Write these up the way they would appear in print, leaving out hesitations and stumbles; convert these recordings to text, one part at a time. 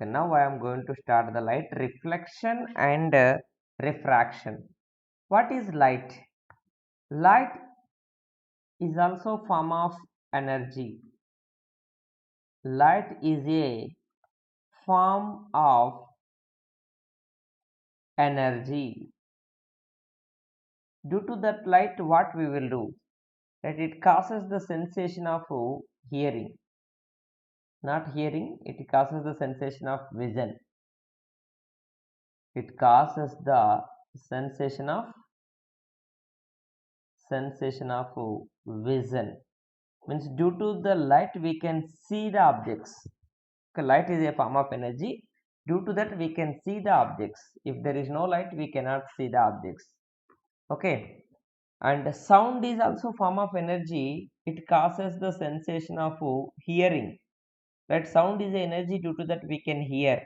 Okay, now I am going to start the light reflection and refraction. What is light? Light is also form of energy. Light is a form of energy. Due to that light, what we will do? That it causes the sensation of hearing. Not hearing, it causes the sensation of vision. It causes the sensation of vision. Means due to the light we can see the objects. Okay, light is a form of energy. Due to that we can see the objects. If there is no light we cannot see the objects. Okay, and sound is also form of energy. It causes the sensation of hearing. Right, sound is energy, due to that we can hear.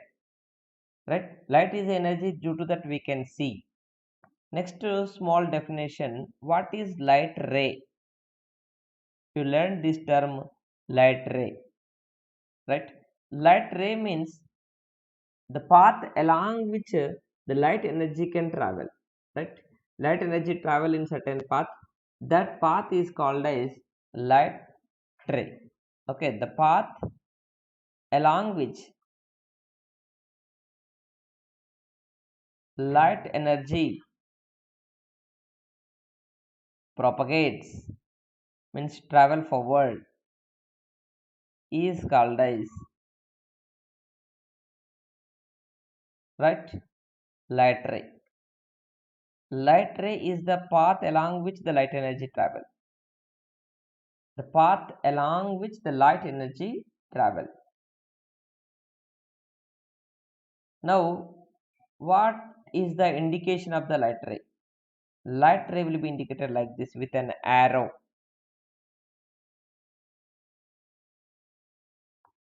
Right, light is energy, due to that we can see. Next, small definition. What is light ray? You learn this term, light ray. Right, light ray means the path along which the light energy can travel. Right, light energy travel in certain path. That path is called as light ray. Okay, the path along which light energy propagates, means travel forward, is called as right light ray. Light ray is the path along which the light energy travel. The path along which the light energy travel. Now, what is the indication of the light ray? Light ray will be indicated like this with an arrow.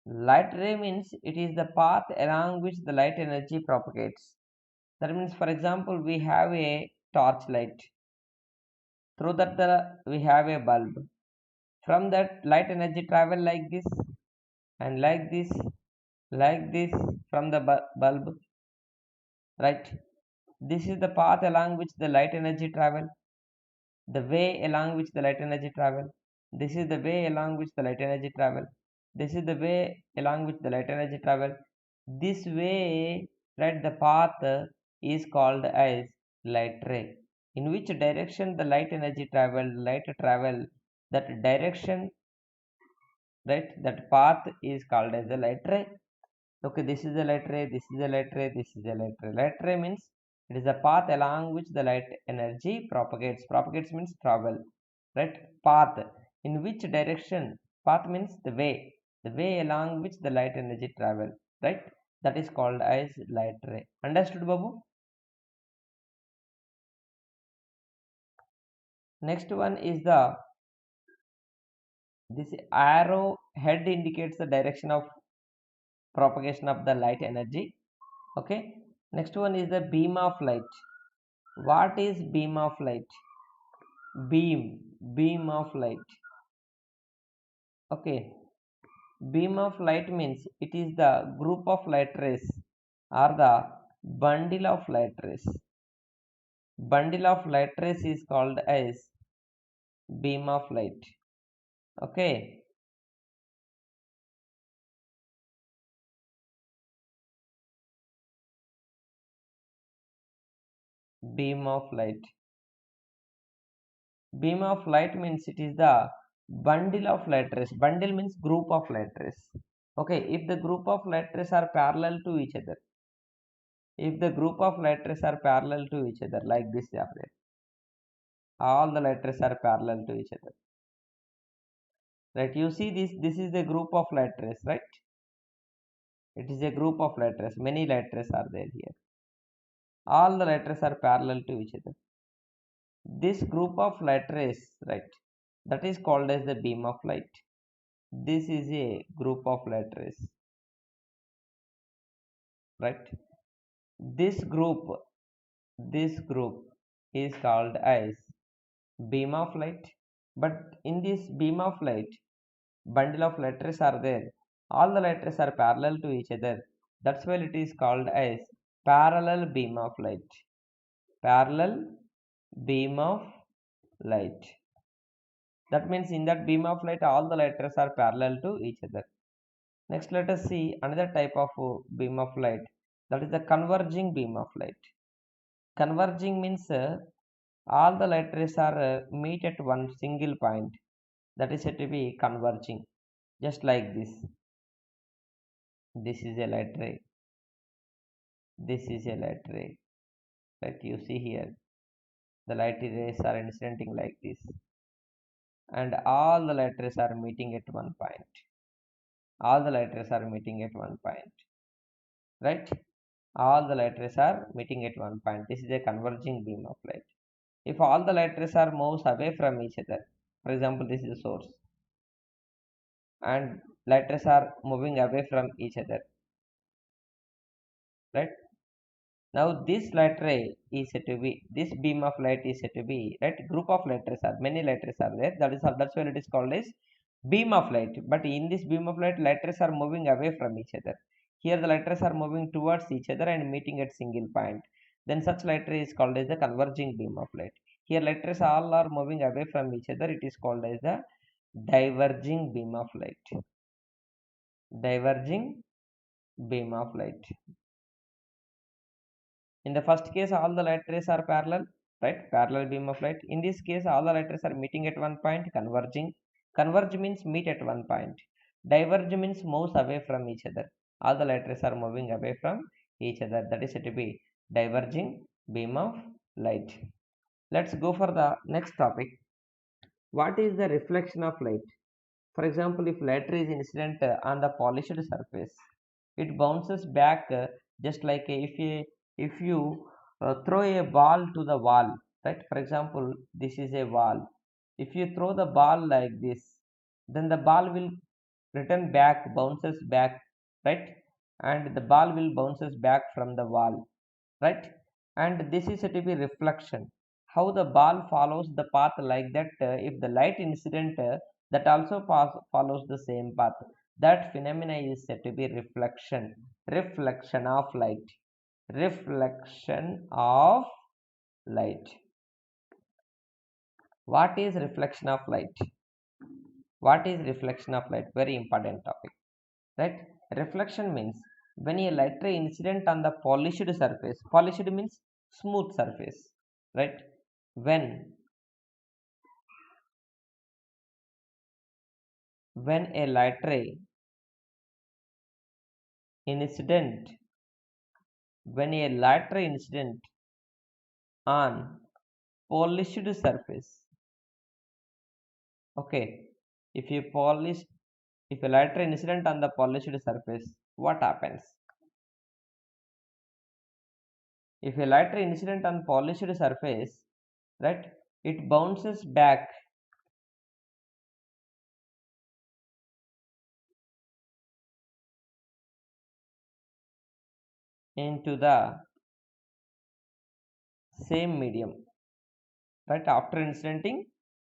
Light ray means it is the path along which the light energy propagates. That means, for example, we have a torch light. Through that we have a bulb. From that light energy travel like this and like this from the bulb. Right. This is the path along which the light energy travel. The way along which the light energy travel. This is the way along which the light energy travel. This is the way along which the light energy travel. This way, right, the path is called as light ray. In which direction the light energy travel, that direction, right, that path is called as the light ray. Okay, this is the light ray, this is the light ray, this is the light ray. Light ray means it is a path along which the light energy propagates. Propagates means travel. Right? Path. In which direction? Path means the way. The way along which the light energy travel. Right? That is called as light ray. Understood, Babu? Next one is this arrow head indicates the direction of propagation of the light energy. Okay. Next one is the beam of light. What is beam of light? Beam of light. Okay, beam of light means it is the group of light rays or the bundle of light rays. Bundle of light rays is called as beam of light. Okay, beam of light. Beam of light means it is the bundle of light rays. Bundle means group of light rays. Okay, if the group of light rays are parallel to each other, if the group of light rays are parallel to each other like this, all the light rays are parallel to each other. Right, you see this is the group of light rays, right? It is a group of light rays. Many light rays are there here. All the light rays are parallel to each other. This group of light rays, right, that is called as the beam of light. This is a group of light rays, right? This group is called as beam of light. But in this beam of light, bundle of light rays are there. All the light rays are parallel to each other. That's why it is called as parallel beam of light. Parallel beam of light. That means in that beam of light, all the light rays are parallel to each other. Next, let us see another type of beam of light. That is the converging beam of light. Converging means all the light rays are meet at one single point. That is said to be converging. Just like this. This is a light ray. This is a light ray. Right? You see here. The light rays are incidenting like this. And all the light rays are meeting at one point. All the light rays are meeting at one point. Right? All the light rays are meeting at one point. This is a converging beam of light. If all the light rays are moves away from each other, for example, this is the source, and light rays are moving away from each other, right? Now this light ray is said to be, this beam of light is said to be, right? Group of light rays are, many light rays are there. That's why it is called as beam of light. But in this beam of light rays are moving away from each other. Here the light rays are moving towards each other and meeting at single point. Then such light ray is called as the converging beam of light. Here light rays all are moving away from each other. It is called as the diverging beam of light. Diverging beam of light. In the first case, all the light rays are parallel, right? Parallel beam of light. In this case, all the light rays are meeting at one point, converging. Converge means meet at one point. Diverge means moves away from each other. All the light rays are moving away from each other. That is said to be diverging beam of light. Let's go for the next topic. What is the reflection of light? For example, if light ray is incident on the polished surface, it bounces back just like if you throw a ball to the wall, right? For example, this is a wall. If you throw the ball like this, then the ball will return back, bounces back, right? And the ball will bounces back from the wall, right? And this is said to be reflection. How the ball follows the path like that, if the light incident that also follows the same path, that phenomena is said to be reflection. Reflection of light. Reflection of light. What is reflection of light? What is reflection of light? Very important topic, right? Reflection means when a light ray incident on the polished surface. Polished means smooth surface, right? When a light ray incident when a light ray incident on polished surface, okay, if you polish if a light ray incident on the polished surface, what happens? If a light ray incident on polished surface, right, it bounces back into the same medium, right? After incidenting,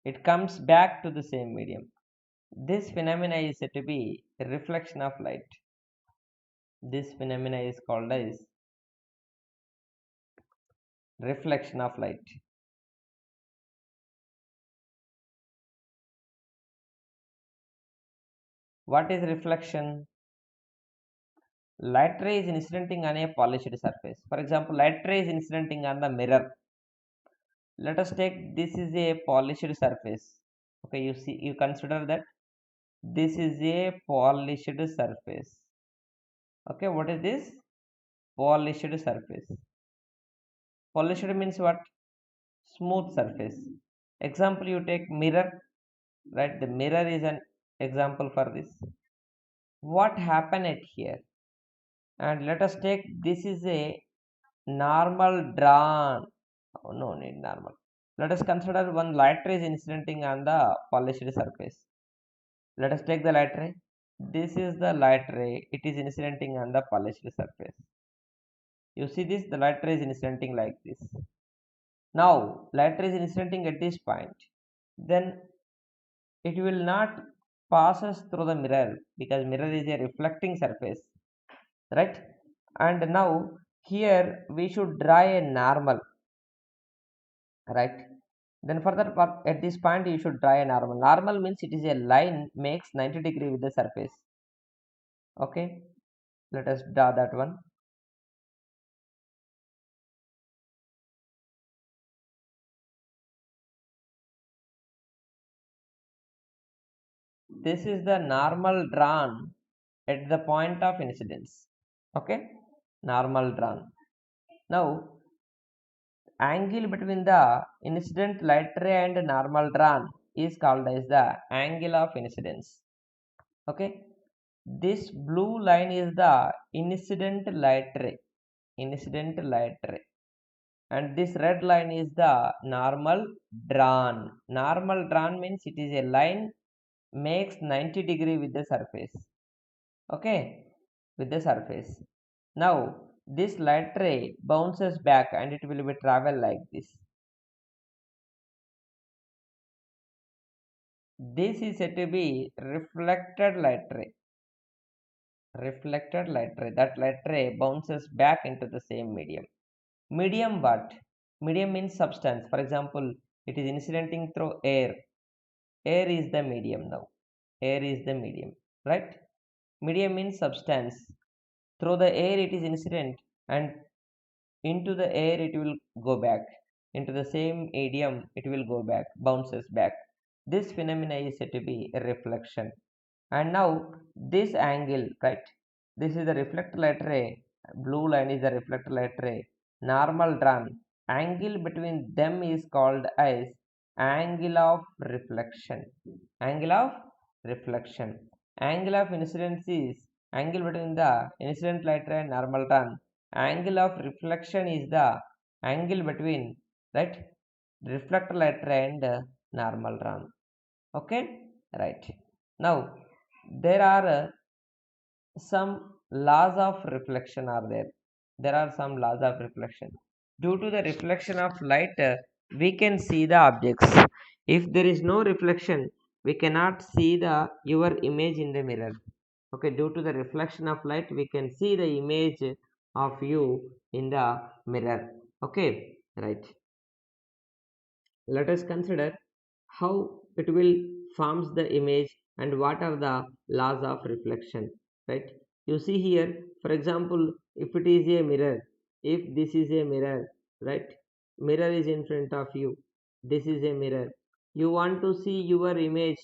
it comes back to the same medium. This phenomena is said to be a reflection of light. This phenomena is called as reflection of light. What is reflection? Light ray is incidenting on a polished surface. For example, light ray is incidenting on the mirror. Let us take this is a polished surface. Okay, you see, you consider that this is a polished surface. Okay, what is this? Polished surface. Polished means what? Smooth surface. Example, you take mirror, right? The mirror is an example for this. What happened at here? And let us take this is a normal drawn. Oh, no need normal. Let us consider one light ray is incidenting on the polished surface. Let us take the light ray. This is the light ray. It is incidenting on the polished surface. You see this? The light ray is incidenting like this. Now, light ray is incidenting at this point. Then it will not passes through the mirror because mirror is a reflecting surface, right? And now here we should draw a normal, right? Then further part, at this point you should draw a normal. Normal means it is a line makes 90 degree with the surface. Okay, let us draw that one. This is the normal drawn at the point of incidence. Okay, normal drawn. Now angle between the incident light ray and normal drawn is called as the angle of incidence. Okay, this blue line is the incident light ray, incident light ray, and this red line is the normal drawn. Normal drawn means it is a line makes 90 degree with the surface. Okay, with the surface. Now this light ray bounces back and it will be travel like this. This is said to be reflected light ray. Reflected light ray. That light ray bounces back into the same medium. Medium what? Medium means substance. For example, it is incidenting through air. Air is the medium now. Air is the medium, right? Medium means substance. Through the air it is incident, and into the air it will go back. Into the same medium it will go back, bounces back. This phenomena is said to be a reflection. And now this angle, right? This is the reflected light ray. Blue line is the reflected light ray. Normal drawn. Angle between them is called as angle of reflection. Angle of reflection. Angle of incidence is angle between the incident light ray and normal drawn. Angle of reflection is the angle between, right, reflected light ray and normal drawn. Okay, right. Now there are some laws of reflection are there. There are some laws of reflection. Due to the reflection of light, we can see the objects. If there is no reflection, we cannot see the your image in the mirror. Okay, due to the reflection of light, we can see the image of you in the mirror. Okay, right. Let us consider how it will forms the image and what are the laws of reflection, right? You see here, for example, if it is a mirror, if this is a mirror, right, mirror is in front of you, this is a mirror, you want to see your image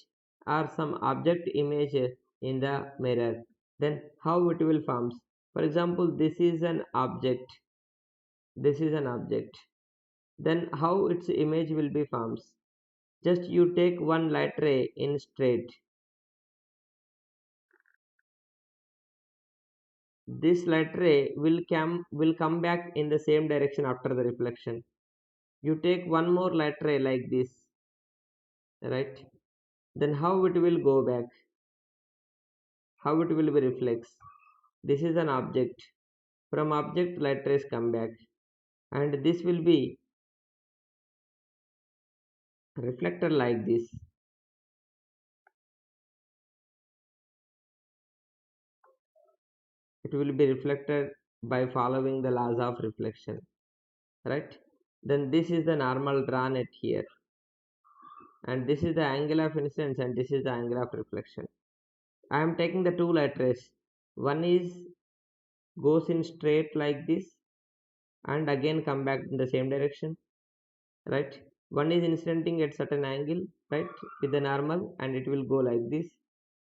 or some object image in the mirror, then how it will forms? For example, this is an object, this is an object, then how its image will be forms? Just you take one light ray in straight. This light ray will come back in the same direction after the reflection. You take one more light ray like this, right? Then how it will go back? How it will be reflects? This is an object. From object light rays come back, and this will be reflected like this. It will be reflected by following the laws of reflection, right? Then this is the normal drawn at here, and this is the angle of incidence and this is the angle of reflection. I am taking the two light rays. One is goes in straight like this and again come back in the same direction, right? One is incidenting at certain angle, right, with the normal, and it will go like this.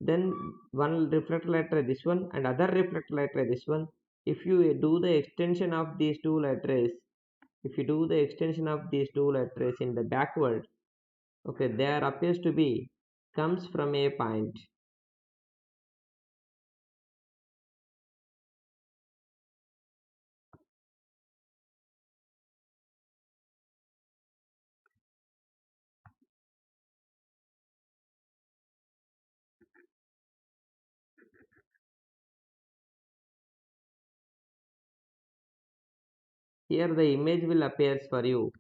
Then one reflected light ray this one and other reflected light ray this one. If you do the extension of these two light rays, if you do the extension of these two light rays in the backward, okay, there appears to be comes from a point. Here the image will appears for you.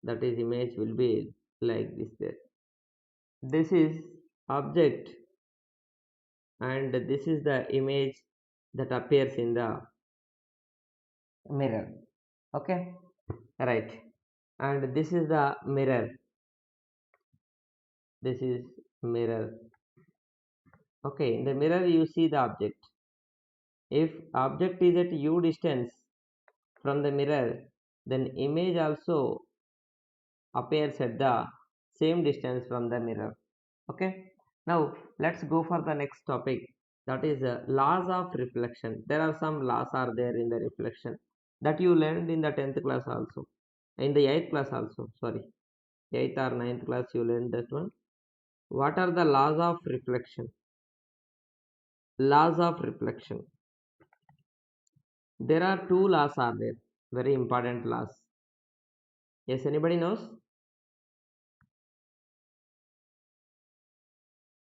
That is, image will be like this there. This is object and this is the image that appears in the mirror. Okay, right. And this is the mirror. This is mirror. Okay, in the mirror you see the object. If object is at u distance from the mirror, then image also appears at the same distance from the mirror. Okay, now let's go for the next topic, that is laws of reflection. There are some laws are there in the reflection that you learned in the 10th class also, in the 8th class also, sorry, 8th or 9th class you learned that one. What are the laws of reflection? Laws of reflection, there are two laws are there, very important laws. Yes, anybody knows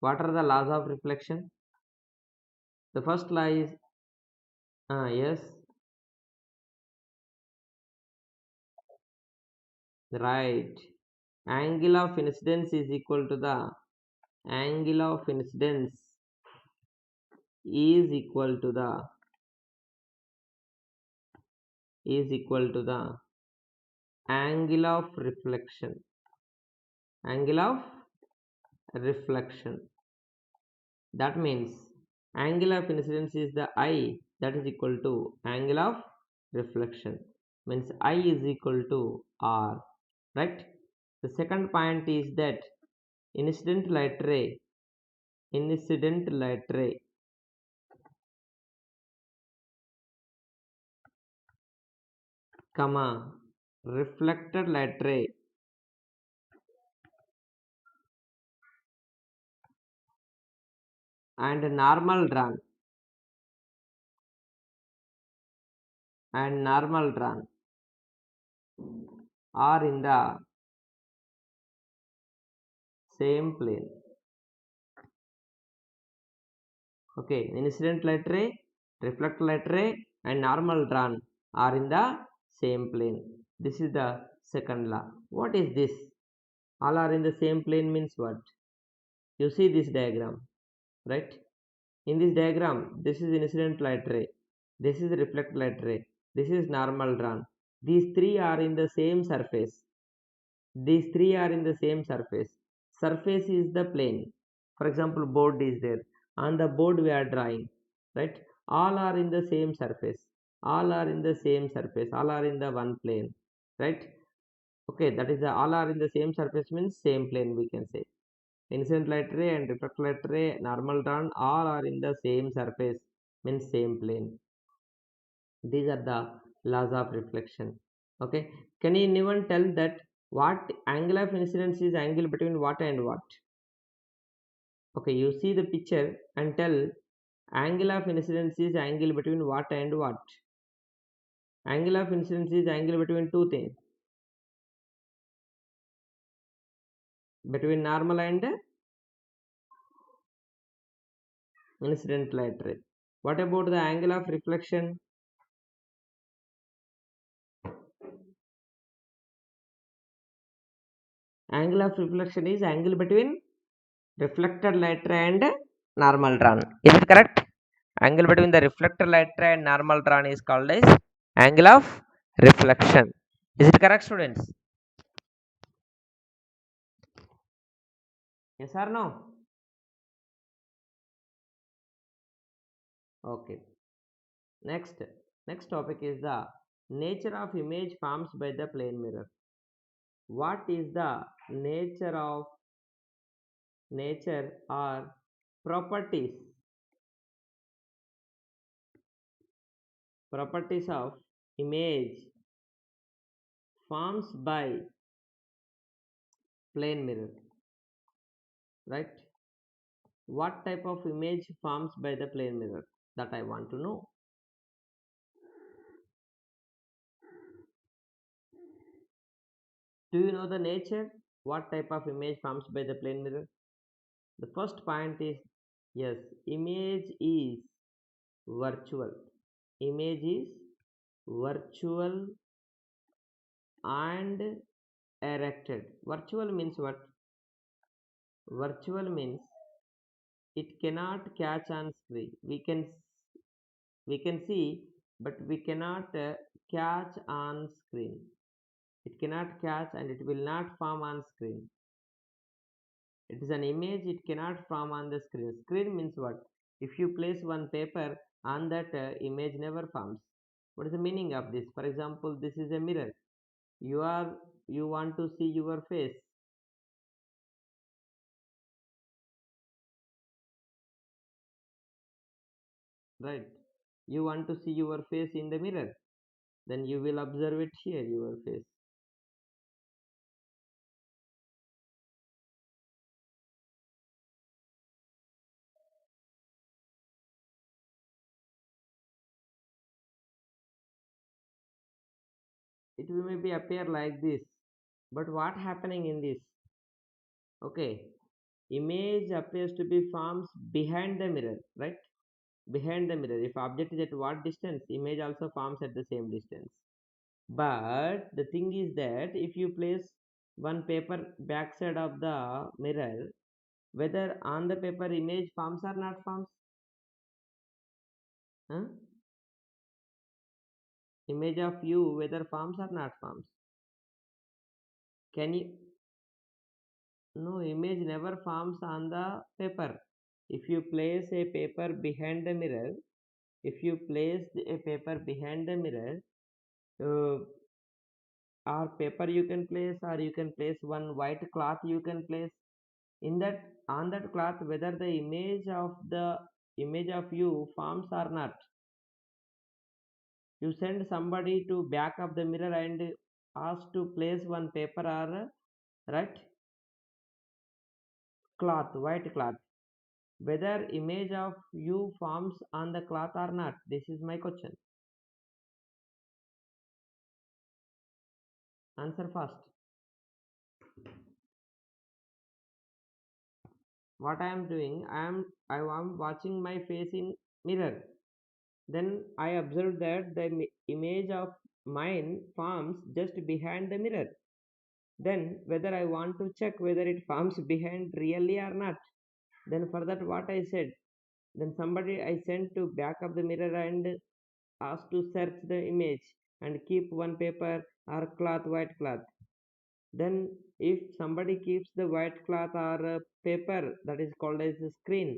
what are the laws of reflection? The first law is yes, right. Angle of incidence is equal to the angle of incidence is equal to the is equal to the angle of reflection. Angle of reflection. That means angle of incidence is the I, that is equal to angle of reflection. Means I is equal to R. Right? The second point is that incident light ray, incident light ray, comma, reflected light ray and normal drawn are in the same plane. Okay, incident light ray, reflected light ray and normal drawn are in the same plane. This is the second law. What is this? All are in the same plane means what? You see this diagram, right? In this diagram, this is incident light ray, this is reflected light ray, this is normal drawn. These three are in the same surface. These three are in the same surface. Surface is the plane. For example, board is there. On the board we are drawing, right? All are in the same surface. All are in the same surface. All are in the one plane, right? Okay, that is the all are in the same surface means same plane we can say. Incident light ray and reflected light ray, normal drawn, all are in the same surface means same plane. These are the laws of reflection. Okay, can anyone tell that what angle of incidence is angle between what and what? Okay, you see the picture and tell angle of incidence is angle between what and what? Angle of incidence is angle between two things, between normal and incident light ray. What about the angle of reflection? Angle of reflection is angle between reflected light ray and normal drawn. Is it correct? Angle between the reflected light ray and normal drawn is called as angle of reflection. Is it correct, students? Yes or no? Okay. Next topic is the nature of image formed by the plane mirror. What is the nature or properties of image formed by plane mirror, right? What type of image formed by the plane mirror, that I want to know. Do you know the nature? What type of image formed by the plane mirror? The first point is yes, image is virtual. Image is virtual and erected. Virtual means what? Virtual means it cannot catch on screen. We can see, but we cannot catch on screen. It cannot catch and it will not form on screen. It is an image, it cannot form on the screen. Screen means what? If you place one paper on that, image never forms. What is the meaning of this? For example, this is a mirror. You want to see your face, right? You want to see your face in the mirror. Then you will observe it here, your face. It will maybe appear like this. But what happening in this? Okay, image appears to be forms behind the mirror, right? Behind the mirror. If object is at what distance, image also forms at the same distance. But the thing is that if you place one paper backside of the mirror, whether on the paper image forms or not forms, huh? Image of you whether forms or not forms. Can you? No, image never forms on the paper. If you place a paper behind the mirror, if you place a paper behind the mirror, uh, or paper you can place, or you can place one white cloth you can place in that, on that cloth, whether the image of you forms or not. You send somebody to back of the mirror and ask to place one paper or, right, cloth, white cloth, whether image of you forms on the cloth or not. This is my question. Answer fast. What I am doing, I am watching my face in mirror. Then I observed that the image of mine forms just behind the mirror. Then whether I want to check whether it forms behind really or not, then for that what I said, then somebody I sent to back of the mirror and asked to search the image and keep one paper or cloth, white cloth. Then if somebody keeps the white cloth or paper, that is called as a screen,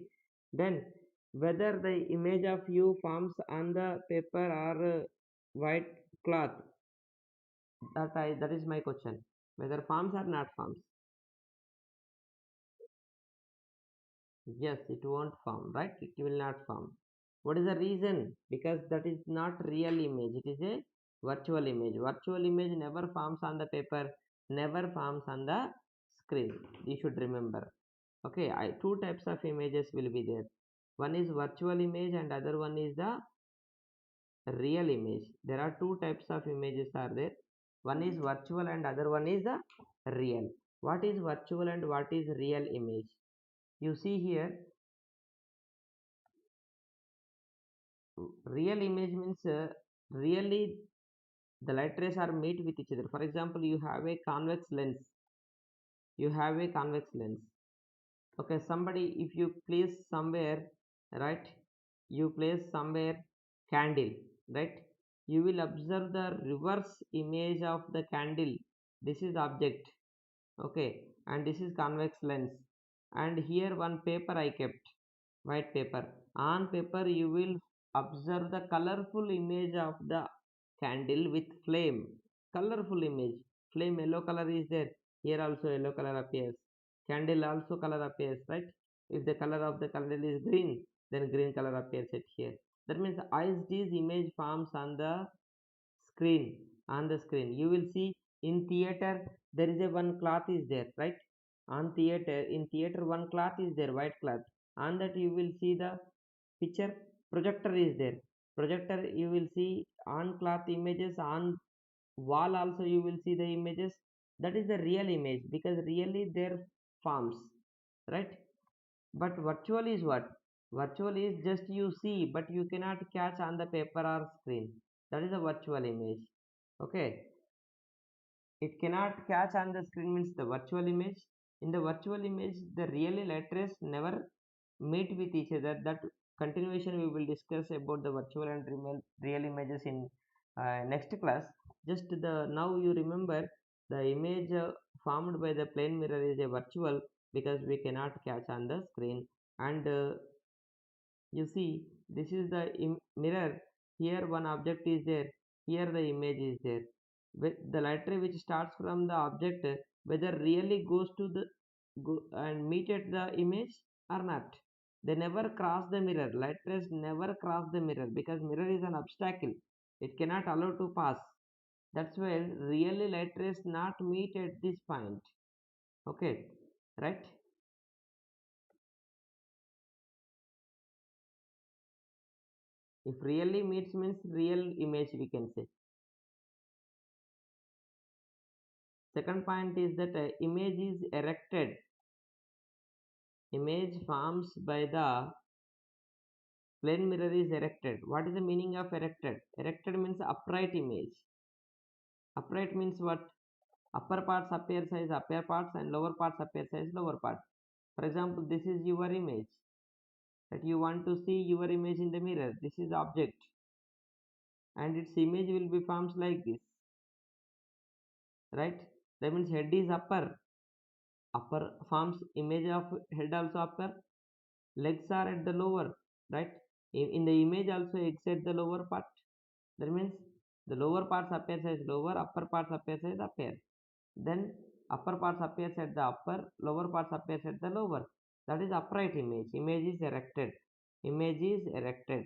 then whether the image of you forms on the paper or white cloth, that is my question. Whether forms or not forms. Yes, it won't form, right? It will not form. What is the reason? Because that is not real image. It is a virtual image. Virtual image never forms on the paper, never forms on the screen. You should remember. Okay, two types of images will be there. One is virtual image and other one is the real image. There are two types of images are there. One is virtual and other one is the real. What is virtual and what is real image? You see here, real image means really the light rays are meet with each other. For example, you have a convex lens. You have a convex lens. Okay, somebody, if you place somewhere, right, you place somewhere candle, right, you will observe the reverse image of the candle. This is object, okay, and this is convex lens. And here one paper I kept, white paper. On paper you will observe the colorful image of the candle with flame. Colorful image. Flame yellow color is there. Here also yellow color appears. Candle also color appears, right? If the color of the candle is green, then green color appears at here. That means as these image forms on the screen, on the screen you will see. In theater there is a one cloth is there, right? On theater, in theater one cloth is there, white cloth. On that you will see the picture. Projector is there. Projector you will see on cloth images. On wall also you will see the images. That is the real image, because really there forms, right? But virtual is what? Virtual is just you see but you cannot catch on the paper or screen. That is a virtual image. Okay, it cannot catch on the screen means the virtual image. In the virtual image the really letters never meet with each other. That continuation we will discuss about the virtual and real images in next class. Just the now you remember the image formed by the plane mirror is a virtual because we cannot catch on the screen. And you see, this is the mirror. Here one object is there, here the image is there. With the light ray which starts from the object, whether really goes to the and meet at the image or not. They never cross the mirror. Light rays never cross the mirror because mirror is an obstacle, it cannot allow to pass. That's why really light rays not meet at this point. Okay, right? If really meets means real image we can say. Second point is that image is erected. Image forms by the plane mirror is erected. What is the meaning of erected? Erected means upright image. Upright means what? Upper parts appear as upper parts and lower parts appear as lower parts. For example, this is your image. That you want to see your image in the mirror. This is object. And its image will be forms like this. Right? That means head is upper. Upper forms image of head also upper. Legs are at the lower, right? In the image also it's at the lower part. That means the lower parts appears as lower, upper parts appears as upper. Then upper parts appears at the upper, lower parts appears at the lower. That is upright image. Image is erected. Image is erected.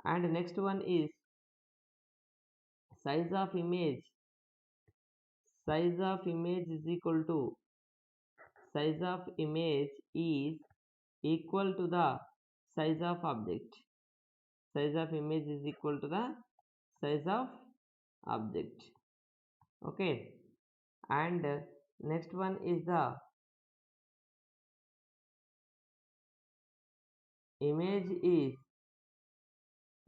And next one is size of image. Size of image is equal to, size of image is equal to the size of object. Size of image is equal to the size of object. Okay, and next one is the image is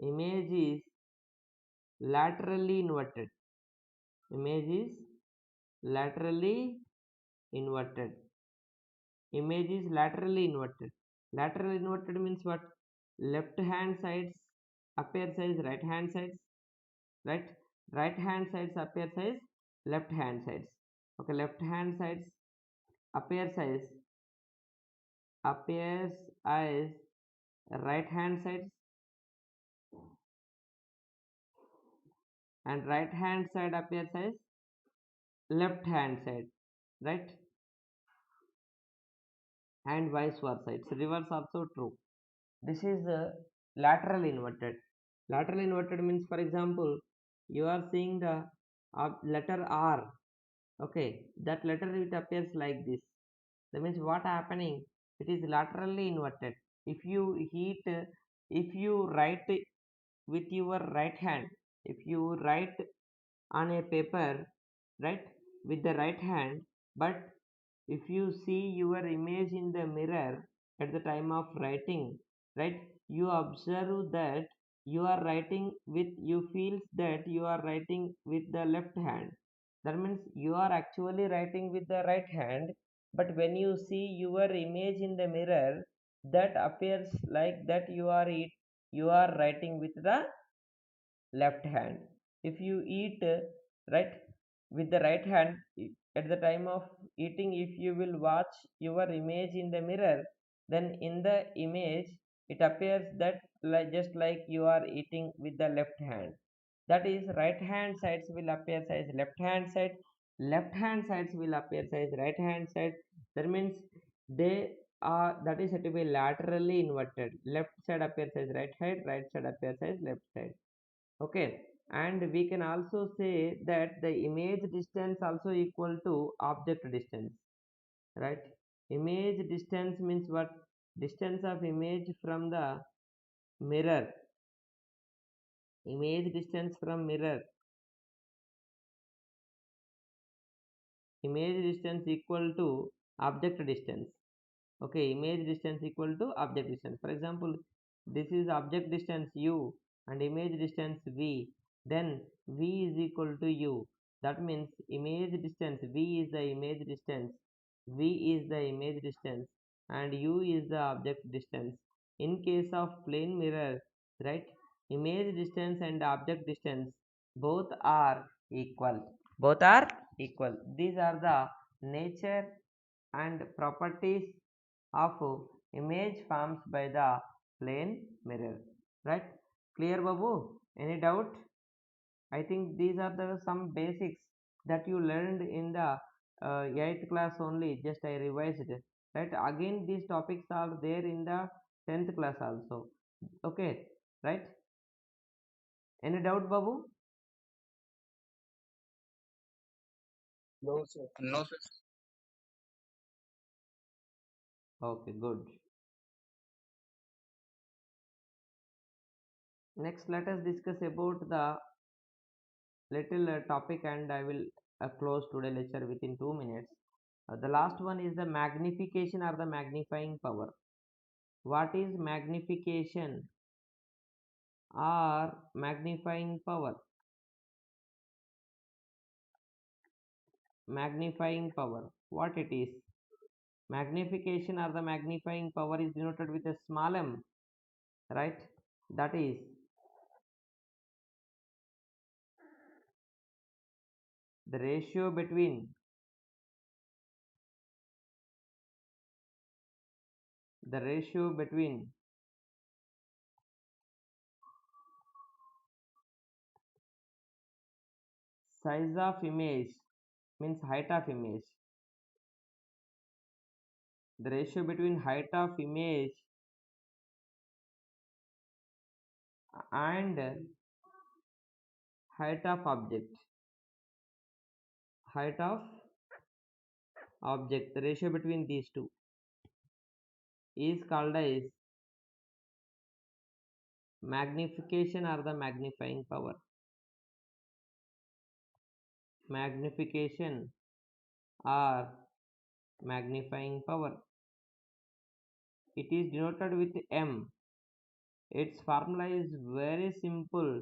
image is laterally inverted. Image is laterally inverted. Image is laterally inverted. Laterally inverted means what? Left hand sides appears as right hand sides, right? Right hand sides appears as left hand sides. Okay, left hand sides appears as right hand sides, and right hand side appears as left hand side, right? And vice versa, it's reverse also true. This is lateral inverted. Lateral inverted means, for example, you are seeing the letter R. Okay, that letter it appears like this. That means what happening, it is laterally inverted. If you if you write with your right hand, if you write on a paper, right, with the right hand, but if you see your image in the mirror at the time of writing, right, you observe that you are writing with, you feels that you are writing with the left hand. That means you are actually writing with the right hand, but when you see your image in the mirror, that appears like that you are writing with the left hand. If you eat right with the right hand, at the time of eating, if you will watch your image in the mirror, then in the image it appears that like just like you are eating with the left hand. That is, right hand sides will appear as left hand side, left hand sides will appear as right hand side. That means they are, that is said to be laterally inverted. Left side appears as right side, right side appears as left side. Okay, and we can also say that the image distance also equal to object distance, right? Image distance means what? Distance of image from the mirror. Image distance from mirror. Image distance equal to object distance. Okay, image distance equal to object distance. For example, this is object distance u and image distance v. Then v is equal to u. That means image distance, v is the image distance, v is the image distance, and u is the object distance. In case of plane mirror, right, image distance and object distance both are equal. Both are equal. These are the nature and properties of image formed by the plane mirror. Right? Clear, Babu? Any doubt? I think these are the some basics that you learned in the 8th class only. Just I revised. Right? Again, these topics are there in the 10th class also. Okay. Right? Any doubt, Babu? No, sir. No, sir. Okay, good. Next, let us discuss about the little topic, and I will close today lecture within 2 minutes. The last one is the magnification or the magnifying power. What is magnification or magnifying power? Magnifying power. What it is? Magnification or the magnifying power is denoted with a small m, right? That is the ratio between the ratio between size of image, means height of image, the ratio between height of image and height of object, height of object, the ratio between these two is called as magnification or the magnifying power. Magnification or magnifying power, it is denoted with m. Its formula is very simple.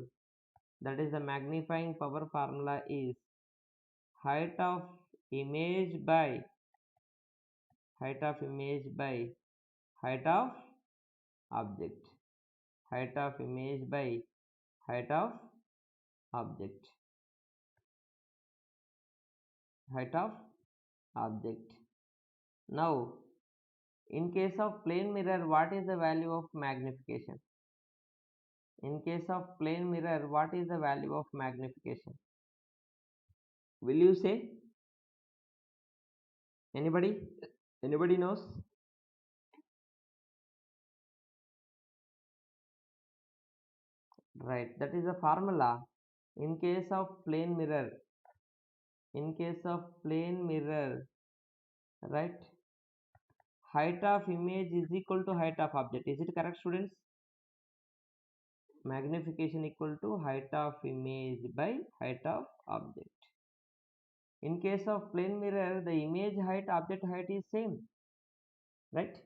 That is, the magnifying power formula is height of image by height of image by height of object, height of image by height of object, height of object. Now, in case of plane mirror, what is the value of magnification? In case of plane mirror, what is the value of magnification? Will you say? Anybody? Anybody knows? Right, that is a formula. In case of plane mirror, in case of plane mirror, right, height of image is equal to height of object. Is it correct, students? Magnification equal to height of image by height of object. In case of plane mirror, the image height, object height is same, right?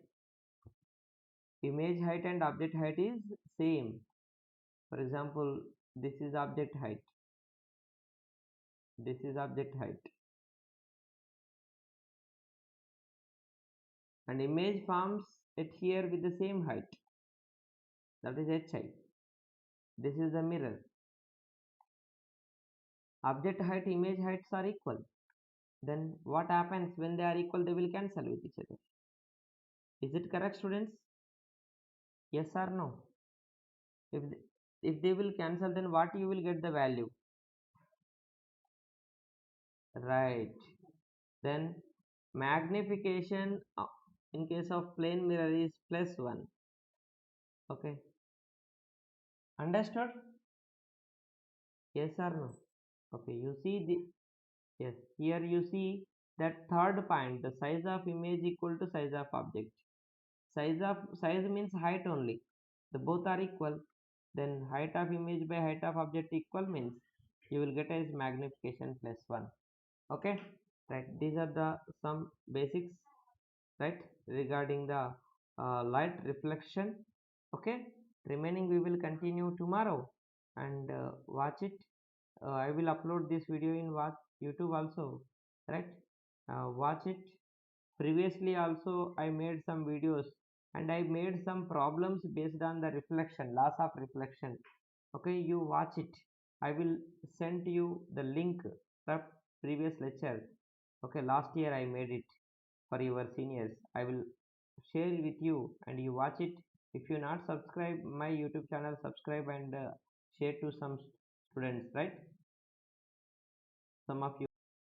Image height and object height is same. For example, this is object height, this is object height, and image forms it here with the same height, that is hi. This is the mirror. Object height, image heights are equal. Then what happens when they are equal? They will cancel with each other. Is it correct, students? Yes or no? If they, if they will cancel, then what you will get the value? Right. Then magnification in case of plane mirror is +1. Okay. Understood? Yes or no? Okay. You see the, yes. Here you see that third point. The size of image equal to size of object. Size means height only. The both are equal. Then height of image by height of object equal means you will get as magnification +1. Okay. Right. These are the some basics, right, regarding the light reflection. Okay, remaining we will continue tomorrow, and watch it. I will upload this video in what YouTube also, right? Watch it. Previously also I made some videos, and I made some problems based on the reflection, loss of reflection. Okay, you watch it. I will send you the link of previous lecture. Okay, last year I made it for your seniors. I will share it with you and you watch it. If you not subscribe my YouTube channel, subscribe and share to some students, right? Some of you